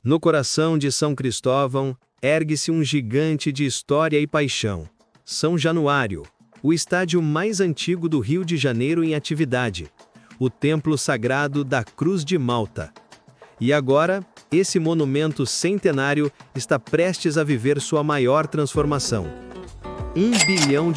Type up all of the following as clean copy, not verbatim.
No coração de São Cristóvão, ergue-se um gigante de história e paixão. São Januário, o estádio mais antigo do Rio de Janeiro em atividade, o templo sagrado da Cruz de Malta. E agora, esse monumento centenário está prestes a viver sua maior transformação. R$ 1 bilhão.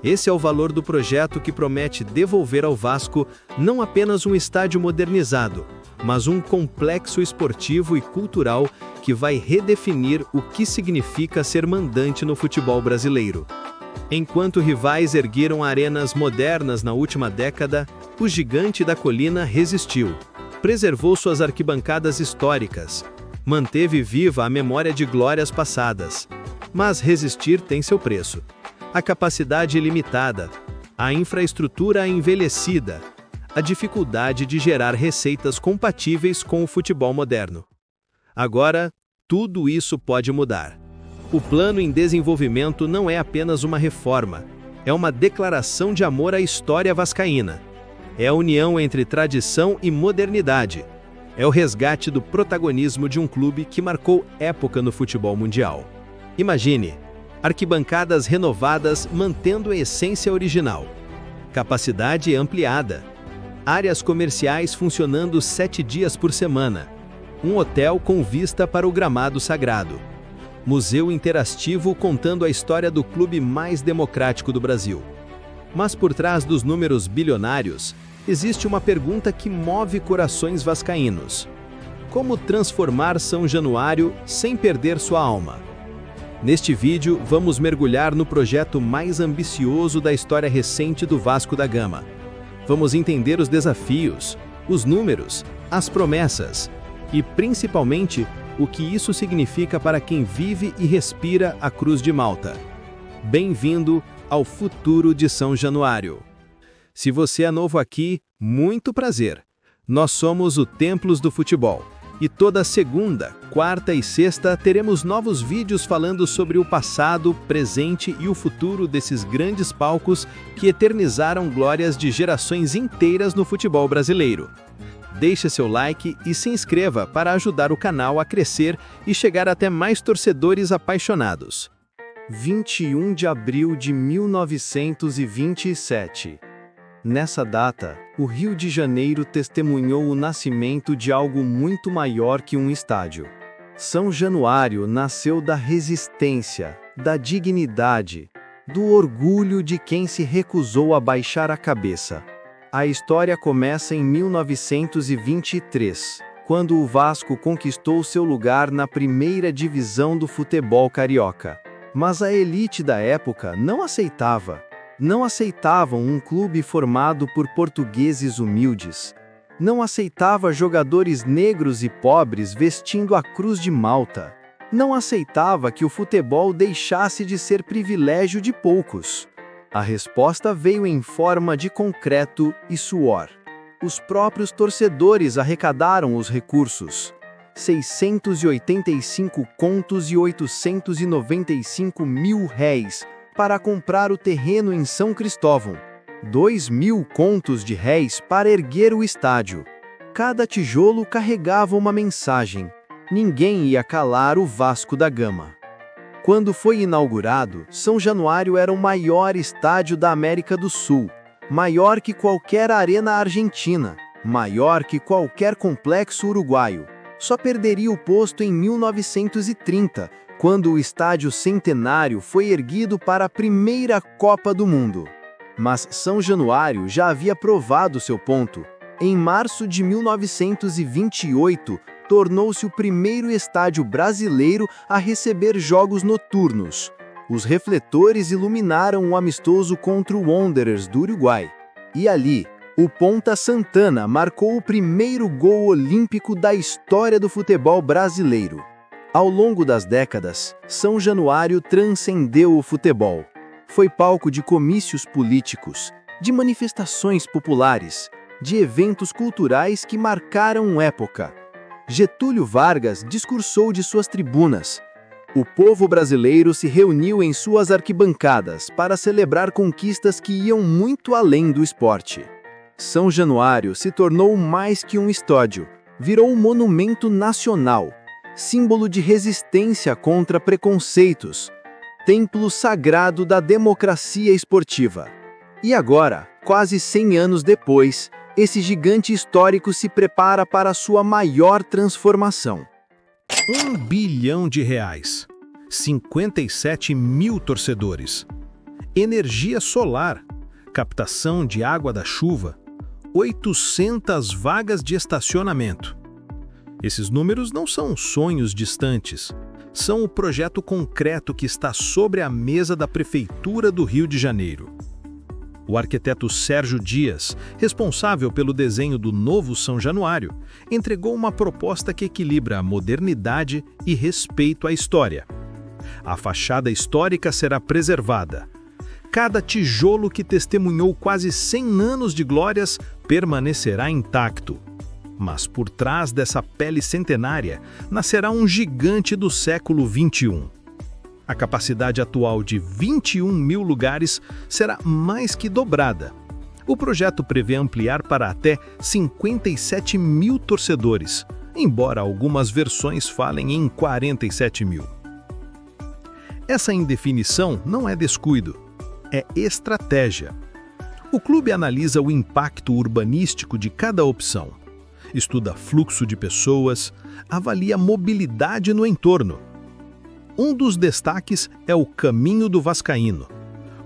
Esse é o valor do projeto que promete devolver ao Vasco não apenas um estádio modernizado, mas um complexo esportivo e cultural que vai redefinir o que significa ser mandante no futebol brasileiro. Enquanto rivais ergueram arenas modernas na última década, o gigante da colina resistiu. Preservou suas arquibancadas históricas, manteve viva a memória de glórias passadas. Mas resistir tem seu preço. A capacidade limitada, a infraestrutura envelhecida, a dificuldade de gerar receitas compatíveis com o futebol moderno. Agora, tudo isso pode mudar. O plano em desenvolvimento não é apenas uma reforma, é uma declaração de amor à história vascaína. É a união entre tradição e modernidade. É o resgate do protagonismo de um clube que marcou época no futebol mundial. Imagine, arquibancadas renovadas mantendo a essência original. Capacidade ampliada. Áreas comerciais funcionando 7 dias por semana. Um hotel com vista para o gramado sagrado. Museu interativo contando a história do clube mais democrático do Brasil. Mas por trás dos números bilionários, existe uma pergunta que move corações vascaínos. Como transformar São Januário sem perder sua alma? Neste vídeo, vamos mergulhar no projeto mais ambicioso da história recente do Vasco da Gama. Vamos entender os desafios, os números, as promessas e, principalmente, o que isso significa para quem vive e respira a Cruz de Malta. Bem-vindo ao futuro de São Januário. Se você é novo aqui, muito prazer. Nós somos o Templos do Futebol. E toda segunda, quarta e sexta teremos novos vídeos falando sobre o passado, presente e o futuro desses grandes palcos que eternizaram glórias de gerações inteiras no futebol brasileiro. Deixe seu like e se inscreva para ajudar o canal a crescer e chegar até mais torcedores apaixonados. 21 de abril de 1927. Nessa data, o Rio de Janeiro testemunhou o nascimento de algo muito maior que um estádio. São Januário nasceu da resistência, da dignidade, do orgulho de quem se recusou a baixar a cabeça. A história começa em 1923, quando o Vasco conquistou seu lugar na primeira divisão do futebol carioca. Mas a elite da época não aceitavam um clube formado por portugueses humildes. Não aceitava jogadores negros e pobres vestindo a Cruz de Malta. Não aceitava que o futebol deixasse de ser privilégio de poucos. A resposta veio em forma de concreto e suor. Os próprios torcedores arrecadaram os recursos. 685 contos e 895 mil réis para comprar o terreno em São Cristóvão. 2.000 contos de réis para erguer o estádio. Cada tijolo carregava uma mensagem. Ninguém ia calar o Vasco da Gama. Quando foi inaugurado, São Januário era o maior estádio da América do Sul, maior que qualquer arena argentina, maior que qualquer complexo uruguaio. Só perderia o posto em 1930, quando o Estádio Centenário foi erguido para a primeira Copa do Mundo. Mas São Januário já havia provado seu ponto. Em março de 1928, tornou-se o primeiro estádio brasileiro a receber jogos noturnos. Os refletores iluminaram o amistoso contra o Wanderers do Uruguai. E ali, o ponta Santana marcou o primeiro gol olímpico da história do futebol brasileiro. Ao longo das décadas, São Januário transcendeu o futebol. Foi palco de comícios políticos, de manifestações populares, de eventos culturais que marcaram época. Getúlio Vargas discursou de suas tribunas. O povo brasileiro se reuniu em suas arquibancadas para celebrar conquistas que iam muito além do esporte. São Januário se tornou mais que um estádio. virou um monumento nacional, símbolo de resistência contra preconceitos, templo sagrado da democracia esportiva. E agora, quase 100 anos depois, esse gigante histórico se prepara para sua maior transformação. R$ 1 bilhão, 57 mil torcedores, energia solar, captação de água da chuva, 800 vagas de estacionamento. Esses números não são sonhos distantes, são o projeto concreto que está sobre a mesa da Prefeitura do Rio de Janeiro. O arquiteto Sérgio Dias, responsável pelo desenho do novo São Januário, entregou uma proposta que equilibra a modernidade e respeito à história. A fachada histórica será preservada. Cada tijolo que testemunhou quase 100 anos de glórias permanecerá intacto. Mas por trás dessa pele centenária, nascerá um gigante do século XXI. A capacidade atual de 21 mil lugares será mais que dobrada. O projeto prevê ampliar para até 57 mil torcedores, embora algumas versões falem em 47 mil. Essa indefinição não é descuido, é estratégia. O clube analisa o impacto urbanístico de cada opção, estuda fluxo de pessoas, avalia mobilidade no entorno. Um dos destaques é o Caminho do Vascaíno.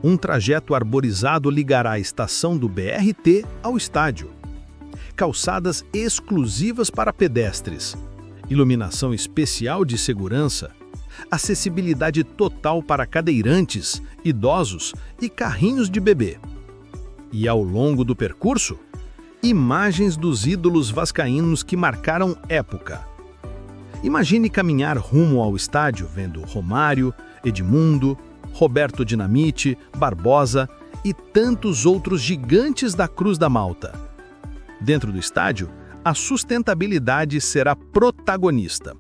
Um trajeto arborizado ligará a estação do BRT ao estádio. Calçadas exclusivas para pedestres, iluminação especial de segurança, acessibilidade total para cadeirantes, idosos e carrinhos de bebê. E ao longo do percurso, imagens dos ídolos vascaínos que marcaram época. Imagine caminhar rumo ao estádio vendo Romário, Edmundo, Roberto Dinamite, Barbosa e tantos outros gigantes da Cruz da Malta. Dentro do estádio, a sustentabilidade será protagonista.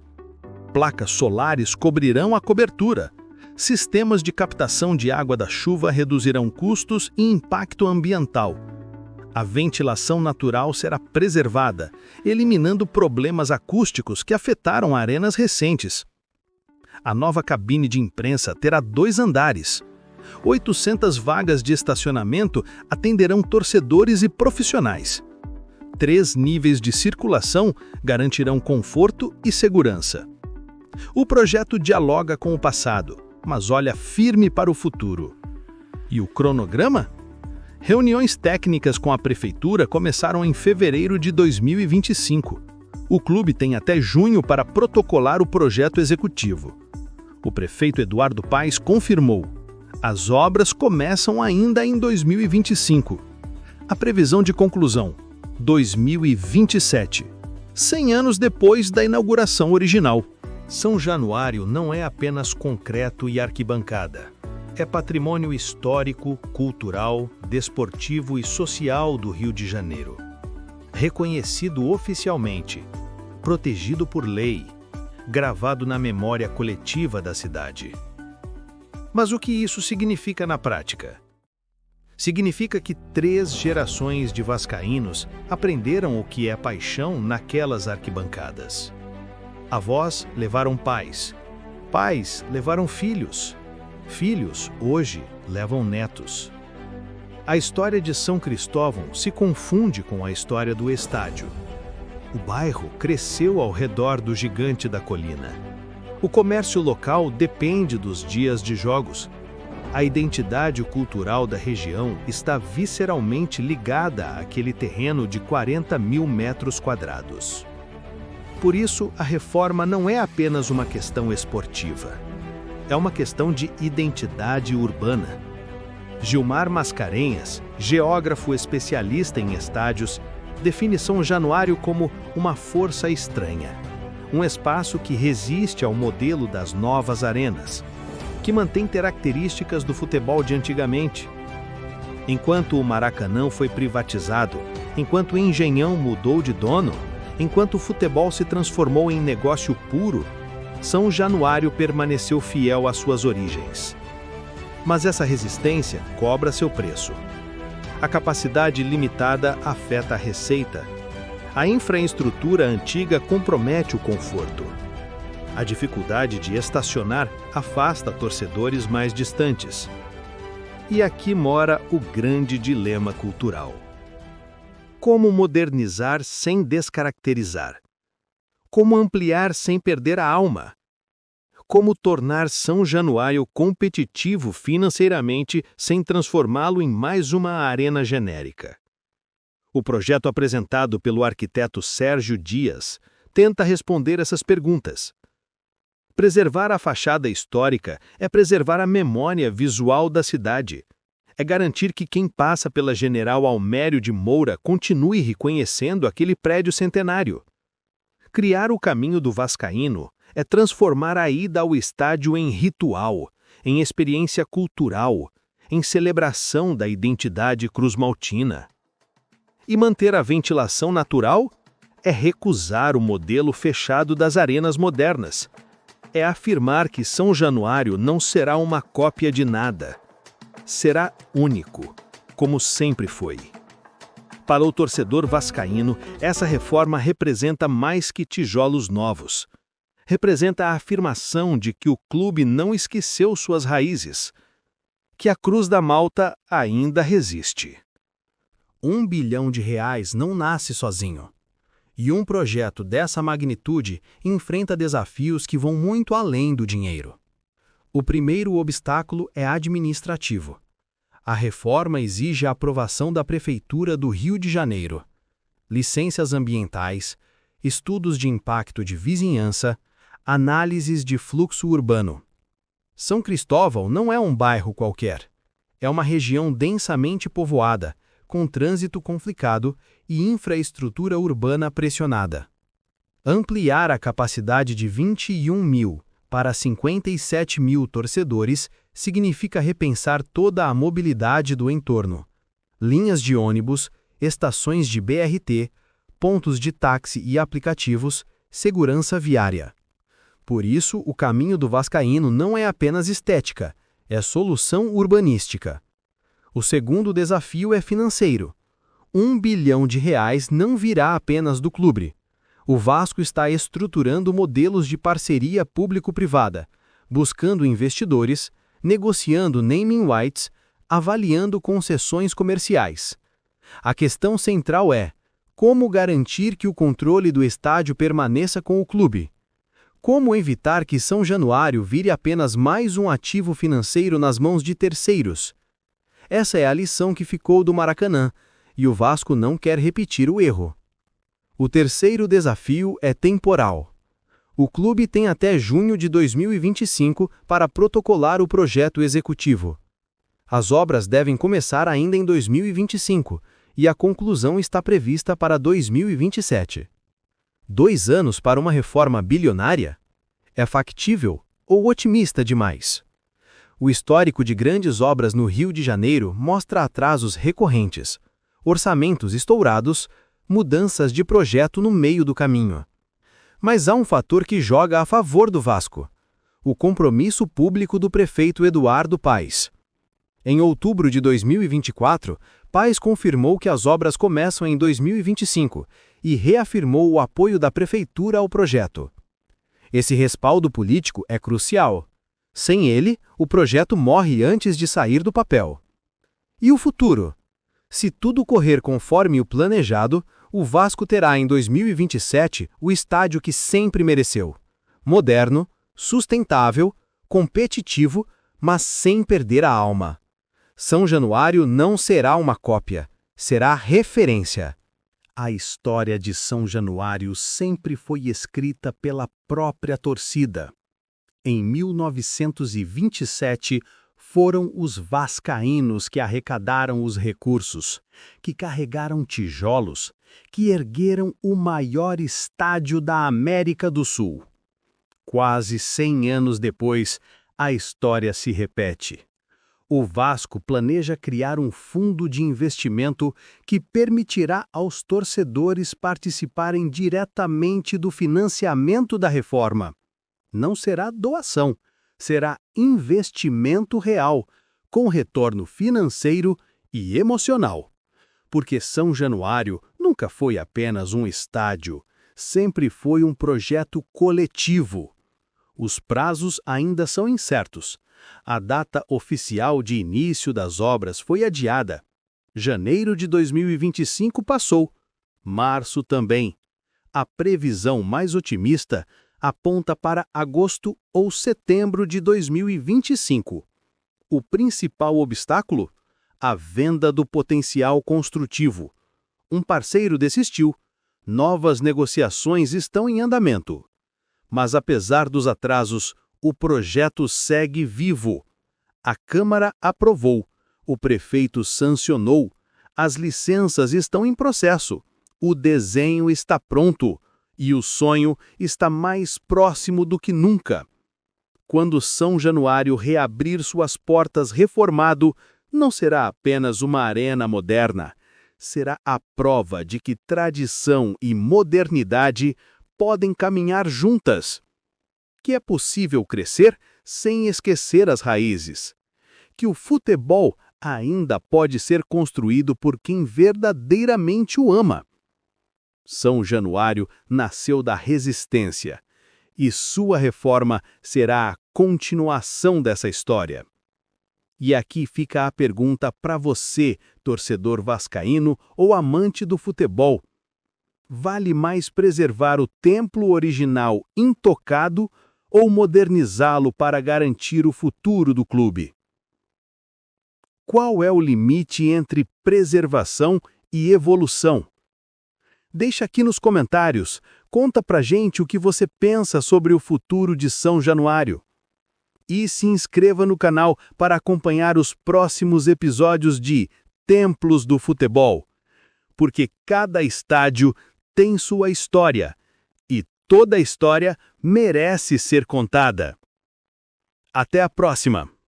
Placas solares cobrirão a cobertura. Sistemas de captação de água da chuva reduzirão custos e impacto ambiental. A ventilação natural será preservada, eliminando problemas acústicos que afetaram arenas recentes. A nova cabine de imprensa terá 2 andares. 800 vagas de estacionamento atenderão torcedores e profissionais. 3 níveis de circulação garantirão conforto e segurança. O projeto dialoga com o passado, mas olha firme para o futuro. E o cronograma? Reuniões técnicas com a Prefeitura começaram em fevereiro de 2025. O clube tem até junho para protocolar o projeto executivo. O prefeito Eduardo Paes confirmou: as obras começam ainda em 2025. A previsão de conclusão: 2027, 100 anos depois da inauguração original. São Januário não é apenas concreto e arquibancada. É patrimônio histórico, cultural, desportivo e social do Rio de Janeiro. Reconhecido oficialmente, protegido por lei, gravado na memória coletiva da cidade. Mas o que isso significa na prática? Significa que 3 gerações de vascaínos aprenderam o que é paixão naquelas arquibancadas. Avós levaram pais, pais levaram filhos, filhos hoje levam netos. A história de São Cristóvão se confunde com a história do estádio. O bairro cresceu ao redor do gigante da colina. O comércio local depende dos dias de jogos. A identidade cultural da região está visceralmente ligada àquele terreno de 40 mil metros quadrados. Por isso, a reforma não é apenas uma questão esportiva. É uma questão de identidade urbana. Gilmar Mascarenhas, geógrafo especialista em estádios, define São Januário como uma força estranha. Um espaço que resiste ao modelo das novas arenas, que mantém características do futebol de antigamente. Enquanto o Maracanã foi privatizado, enquanto o Engenhão mudou de dono, enquanto o futebol se transformou em negócio puro, São Januário permaneceu fiel às suas origens. Mas essa resistência cobra seu preço. A capacidade limitada afeta a receita. A infraestrutura antiga compromete o conforto. A dificuldade de estacionar afasta torcedores mais distantes. E aqui mora o grande dilema cultural. Como modernizar sem descaracterizar? Como ampliar sem perder a alma? Como tornar São Januário competitivo financeiramente sem transformá-lo em mais uma arena genérica? O projeto apresentado pelo arquiteto Sérgio Dias tenta responder essas perguntas. Preservar a fachada histórica é preservar a memória visual da cidade. É garantir que quem passa pela General Almério de Moura continue reconhecendo aquele prédio centenário. Criar o caminho do vascaíno é transformar a ida ao estádio em ritual, em experiência cultural, em celebração da identidade cruzmaltina. E manter a ventilação natural é recusar o modelo fechado das arenas modernas. É afirmar que São Januário não será uma cópia de nada. Será único, como sempre foi. Para o torcedor vascaíno, essa reforma representa mais que tijolos novos. Representa a afirmação de que o clube não esqueceu suas raízes, que a Cruz da Malta ainda resiste. R$ 1 bilhão não nasce sozinho. E um projeto dessa magnitude enfrenta desafios que vão muito além do dinheiro. O primeiro obstáculo é administrativo. A reforma exige a aprovação da Prefeitura do Rio de Janeiro, licenças ambientais, estudos de impacto de vizinhança, análises de fluxo urbano. São Cristóvão não é um bairro qualquer. É uma região densamente povoada, com trânsito complicado e infraestrutura urbana pressionada. Ampliar a capacidade de 21 mil para 57 mil torcedores significa repensar toda a mobilidade do entorno. Linhas de ônibus, estações de BRT, pontos de táxi e aplicativos, segurança viária. Por isso, o caminho do vascaíno não é apenas estética, é solução urbanística. O segundo desafio é financeiro. R$ 1 bilhão não virá apenas do clube. O Vasco está estruturando modelos de parceria público-privada, buscando investidores, negociando naming rights, avaliando concessões comerciais. A questão central é: como garantir que o controle do estádio permaneça com o clube? Como evitar que São Januário vire apenas mais um ativo financeiro nas mãos de terceiros? Essa é a lição que ficou do Maracanã, e o Vasco não quer repetir o erro. O terceiro desafio é temporal. O clube tem até junho de 2025 para protocolar o projeto executivo. As obras devem começar ainda em 2025, e a conclusão está prevista para 2027. 2 anos para uma reforma bilionária? É factível ou otimista demais? O histórico de grandes obras no Rio de Janeiro mostra atrasos recorrentes, orçamentos estourados, mudanças de projeto no meio do caminho. Mas há um fator que joga a favor do Vasco: o compromisso público do prefeito Eduardo Paes. Em outubro de 2024, Paes confirmou que as obras começam em 2025 e reafirmou o apoio da prefeitura ao projeto. Esse respaldo político é crucial. Sem ele, o projeto morre antes de sair do papel. E o futuro? Se tudo correr conforme o planejado, o Vasco terá em 2027 o estádio que sempre mereceu: moderno, sustentável, competitivo, mas sem perder a alma. São Januário não será uma cópia, será referência. A história de São Januário sempre foi escrita pela própria torcida. Em 1927, foram os vascaínos que arrecadaram os recursos, que carregaram tijolos, que ergueram o maior estádio da América do Sul. Quase 100 anos depois, a história se repete. O Vasco planeja criar um fundo de investimento que permitirá aos torcedores participarem diretamente do financiamento da reforma. Não será doação, será investimento real, com retorno financeiro e emocional. Porque São Januário nunca foi apenas um estádio, sempre foi um projeto coletivo. Os prazos ainda são incertos. A data oficial de início das obras foi adiada. Janeiro de 2025 passou. Março também. A previsão mais otimista aponta para agosto ou setembro de 2025. O principal obstáculo? A venda do potencial construtivo. Um parceiro desistiu. Novas negociações estão em andamento. Mas apesar dos atrasos, o projeto segue vivo. A Câmara aprovou, o prefeito sancionou, as licenças estão em processo, o desenho está pronto e o sonho está mais próximo do que nunca. Quando São Januário reabrir suas portas reformado, não será apenas uma arena moderna, será a prova de que tradição e modernidade podem caminhar juntas. Que é possível crescer sem esquecer as raízes. Que o futebol ainda pode ser construído por quem verdadeiramente o ama. São Januário nasceu da resistência, e sua reforma será a continuação dessa história. E aqui fica a pergunta para você, torcedor vascaíno ou amante do futebol. Vale mais preservar o templo original intocado ou modernizá-lo para garantir o futuro do clube? Qual é o limite entre preservação e evolução? Deixa aqui nos comentários, conta pra gente o que você pensa sobre o futuro de São Januário. E se inscreva no canal para acompanhar os próximos episódios de Templos do Futebol. Porque cada estádio tem sua história, e toda história merece ser contada. Até a próxima!